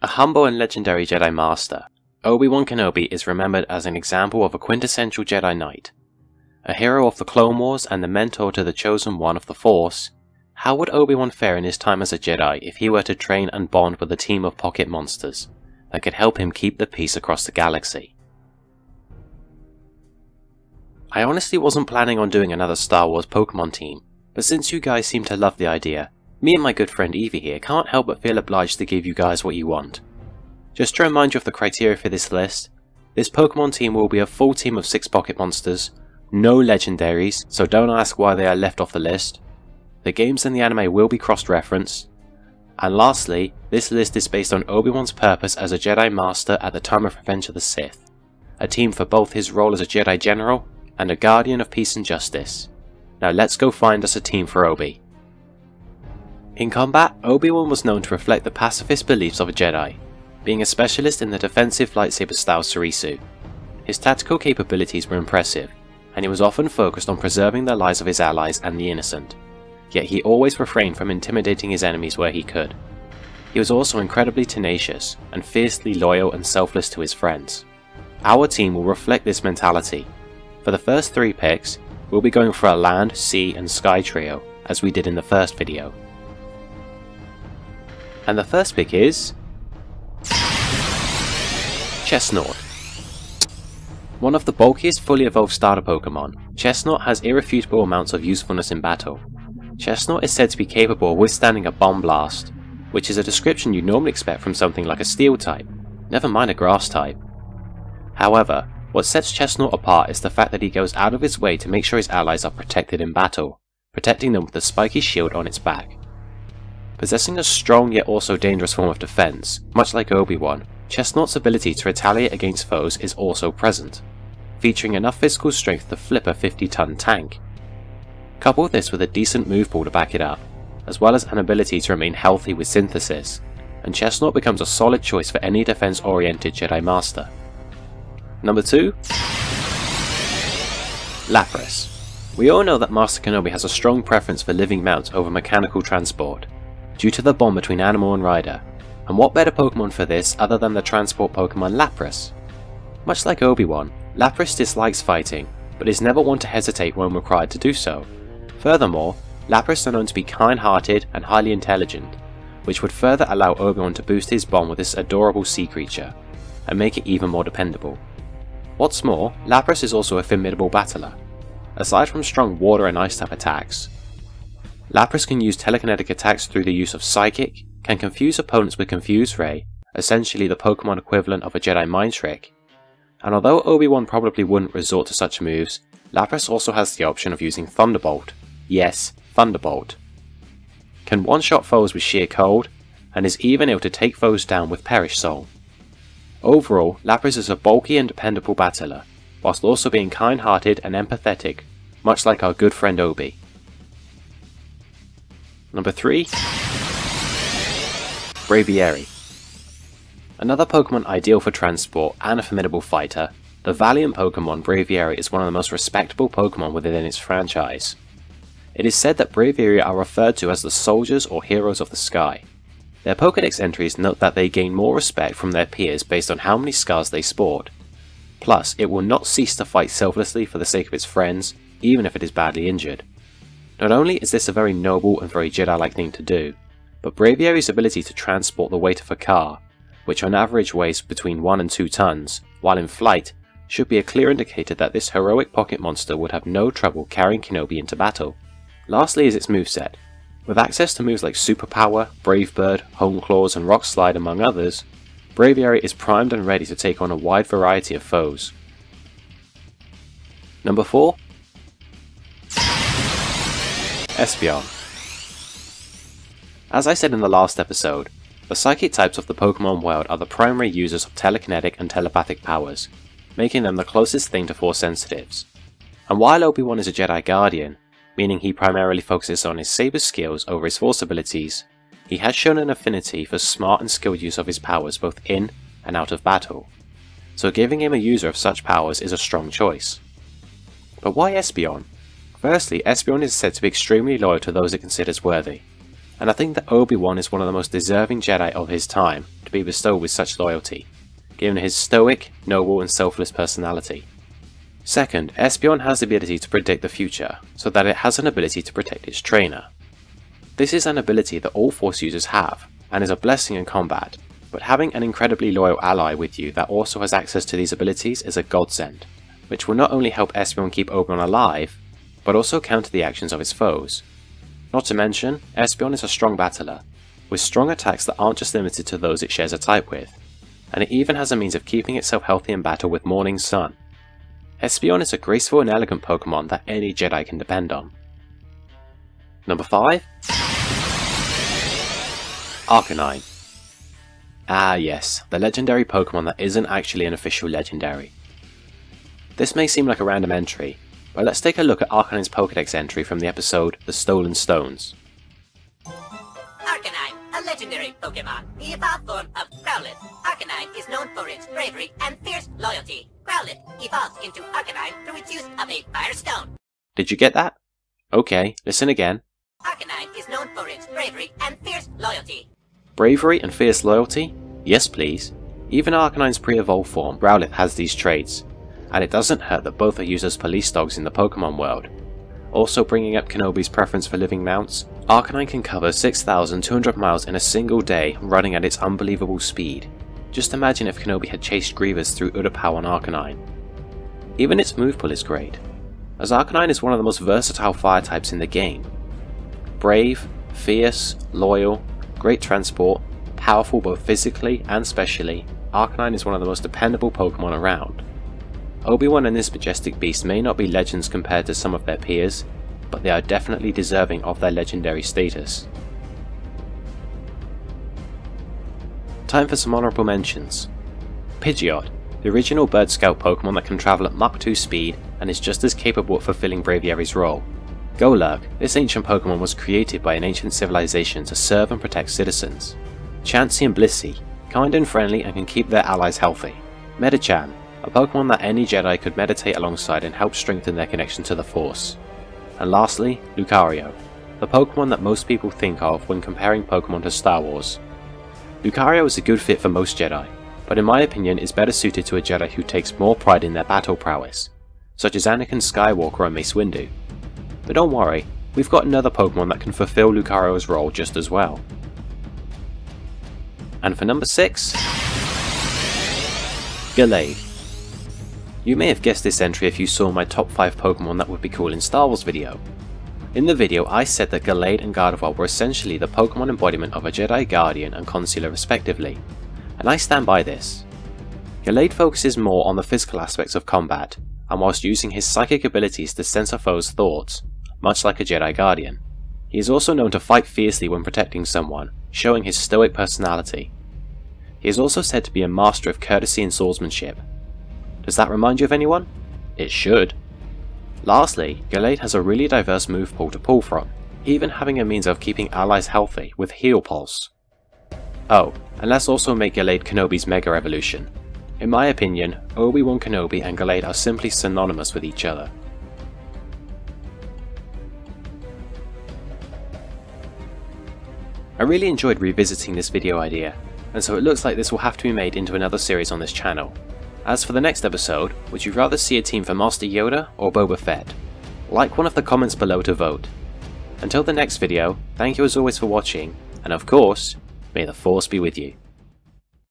A humble and legendary Jedi Master, Obi-Wan Kenobi is remembered as an example of a quintessential Jedi Knight. A hero of the Clone Wars and the mentor to the Chosen One of the Force, how would Obi-Wan fare in his time as a Jedi if he were to train and bond with a team of pocket monsters that could help him keep the peace across the galaxy? I honestly wasn't planning on doing another Star Wars Pokémon team, but since you guys seem to love the idea, me and my good friend Evie here can't help but feel obliged to give you guys what you want. Just to remind you of the criteria for this list, this Pokémon team will be a full team of 6 pocket monsters, no legendaries, so don't ask why they are left off the list. The games and the anime will be cross-referenced. And lastly, this list is based on Obi-Wan's purpose as a Jedi Master at the time of Revenge of the Sith, a team for both his role as a Jedi General and a Guardian of Peace and Justice. Now let's go find us a team for Obi. In combat, Obi-Wan was known to reflect the pacifist beliefs of a Jedi, being a specialist in the defensive lightsaber style Surisu. His tactical capabilities were impressive, and he was often focused on preserving the lives of his allies and the innocent, yet he always refrained from intimidating his enemies where he could. He was also incredibly tenacious, and fiercely loyal and selfless to his friends. Our team will reflect this mentality. For the first 3 picks, we'll be going for a land, sea and sky trio, as we did in the first video. And the first pick is Chesnaught. One of the bulkiest fully evolved starter Pokemon, Chesnaught has irrefutable amounts of usefulness in battle. Chesnaught is said to be capable of withstanding a Bomb Blast, which is a description you'd normally expect from something like a Steel type, never mind a Grass type. However, what sets Chesnaught apart is the fact that he goes out of his way to make sure his allies are protected in battle, protecting them with a spiky shield on its back. Possessing a strong yet also dangerous form of defense, much like Obi-Wan, Chesnaught's ability to retaliate against foes is also present, featuring enough physical strength to flip a 50-ton tank. Couple this with a decent move pool to back it up, as well as an ability to remain healthy with Synthesis, and Chesnaught becomes a solid choice for any defense-oriented Jedi Master. Number 2. Lapras. We all know that Master Kenobi has a strong preference for living mounts over mechanical transport, due to the bond between animal and rider, and what better Pokemon for this other than the transport Pokemon Lapras? Much like Obi-Wan, Lapras dislikes fighting, but is never one to hesitate when required to do so. Furthermore, Lapras are known to be kind-hearted and highly intelligent, which would further allow Obi-Wan to boost his bond with this adorable sea creature, and make it even more dependable. What's more, Lapras is also a formidable battler. Aside from strong water and ice type attacks, Lapras can use telekinetic attacks through the use of Psychic, can confuse opponents with Confuse Ray, essentially the Pokemon equivalent of a Jedi Mind Trick, and although Obi-Wan probably wouldn't resort to such moves, Lapras also has the option of using Thunderbolt. Yes, Thunderbolt. Can one-shot foes with sheer cold, and is even able to take foes down with Perish Soul. Overall, Lapras is a bulky and dependable battler, whilst also being kind-hearted and empathetic, much like our good friend Obi. Number 3. Braviary. Another Pokemon ideal for transport and a formidable fighter, the valiant Pokemon Braviary is one of the most respectable Pokemon within its franchise. It is said that Braviary are referred to as the soldiers or heroes of the sky. Their Pokédex entries note that they gain more respect from their peers based on how many scars they sport. Plus, it will not cease to fight selflessly for the sake of its friends, even if it is badly injured. Not only is this a very noble and very Jedi-like thing to do, but Braviary's ability to transport the weight of a car, which on average weighs between 1 and 2 tons, while in flight, should be a clear indicator that this heroic pocket monster would have no trouble carrying Kenobi into battle. Lastly is its moveset. With access to moves like Superpower, Brave Bird, Hone Claws and Rock Slide among others, Braviary is primed and ready to take on a wide variety of foes. Number 4. Espeon. As I said in the last episode, the psychic types of the Pokemon world are the primary users of telekinetic and telepathic powers, making them the closest thing to Force sensitives. And while Obi-Wan is a Jedi Guardian, meaning he primarily focuses on his saber skills over his Force abilities, he has shown an affinity for smart and skilled use of his powers both in and out of battle, so giving him a user of such powers is a strong choice. But why Espeon? Firstly, Espeon is said to be extremely loyal to those it considers worthy. and I think that Obi-Wan is one of the most deserving Jedi of his time to be bestowed with such loyalty, given his stoic, noble and selfless personality. Second, Espeon has the ability to predict the future, so that it has an ability to protect its trainer. This is an ability that all Force users have, and is a blessing in combat, but having an incredibly loyal ally with you that also has access to these abilities is a godsend, which will not only help Espeon keep Obi-Wan alive, but also counter the actions of his foes. Not to mention, Espeon is a strong battler, with strong attacks that aren't just limited to those it shares a type with, and it even has a means of keeping itself healthy in battle with Morning Sun. Espeon is a graceful and elegant Pokemon that any Jedi can depend on. Number 5. Arcanine. Ah yes, the legendary Pokemon that isn't actually an official legendary. This may seem like a random entry, but let's take a look at Arcanine's Pokédex entry from the episode The Stolen Stones. Arcanine, a legendary Pokemon, the evolved form of Growlithe. Arcanine is known for its bravery and fierce loyalty. Growlithe evolves into Arcanine through its use of a Fire Stone. Did you get that? Okay, listen again. Arcanine is known for its bravery and fierce loyalty. Bravery and fierce loyalty? Yes please. Even Arcanine's pre-evolved form, Growlithe, has these traits, and it doesn't hurt that both are used as police dogs in the Pokemon world. Also bringing up Kenobi's preference for living mounts, Arcanine can cover 6,200 miles in a single day running at its unbelievable speed. Just imagine if Kenobi had chased Grievous through Udapau on Arcanine. Even its move pool is great, as Arcanine is one of the most versatile fire types in the game. Brave, fierce, loyal, great transport, powerful both physically and specially, Arcanine is one of the most dependable Pokemon around. Obi-Wan and this majestic beast may not be legends compared to some of their peers, but they are definitely deserving of their legendary status. Time for some honourable mentions. Pidgeot, the original Bird Scout Pokemon that can travel at Mach 2 speed and is just as capable of fulfilling Braviary's role. Golurk, this ancient Pokemon was created by an ancient civilization to serve and protect citizens. Chansey and Blissey, kind and friendly and can keep their allies healthy. Medicham, a Pokemon that any Jedi could meditate alongside and help strengthen their connection to the Force. And lastly, Lucario, the Pokemon that most people think of when comparing Pokemon to Star Wars. Lucario is a good fit for most Jedi, but in my opinion is better suited to a Jedi who takes more pride in their battle prowess, such as Anakin Skywalker and Mace Windu. But don't worry, we've got another Pokemon that can fulfill Lucario's role just as well. And for number 6, Gallade. You may have guessed this entry if you saw my top 5 Pokemon that would be cool in Star Wars video. In the video I said that Gallade and Gardevoir were essentially the Pokemon embodiment of a Jedi Guardian and Consular respectively, and I stand by this. Gallade focuses more on the physical aspects of combat, and whilst using his psychic abilities to sense a foe's thoughts, much like a Jedi Guardian. He is also known to fight fiercely when protecting someone, showing his stoic personality. He is also said to be a master of courtesy and swordsmanship. Does that remind you of anyone? It should. Lastly, Gallade has a really diverse move pool to pull from, even having a means of keeping allies healthy with Heal Pulse. Oh, and let's also make Gallade Kenobi's Mega Evolution. In my opinion, Obi-Wan Kenobi and Gallade are simply synonymous with each other. I really enjoyed revisiting this video idea, and so it looks like this will have to be made into another series on this channel. As for the next episode, would you rather see a team for Master Yoda or Boba Fett? Like one of the comments below to vote. Until the next video, thank you as always for watching, and of course, may the Force be with you.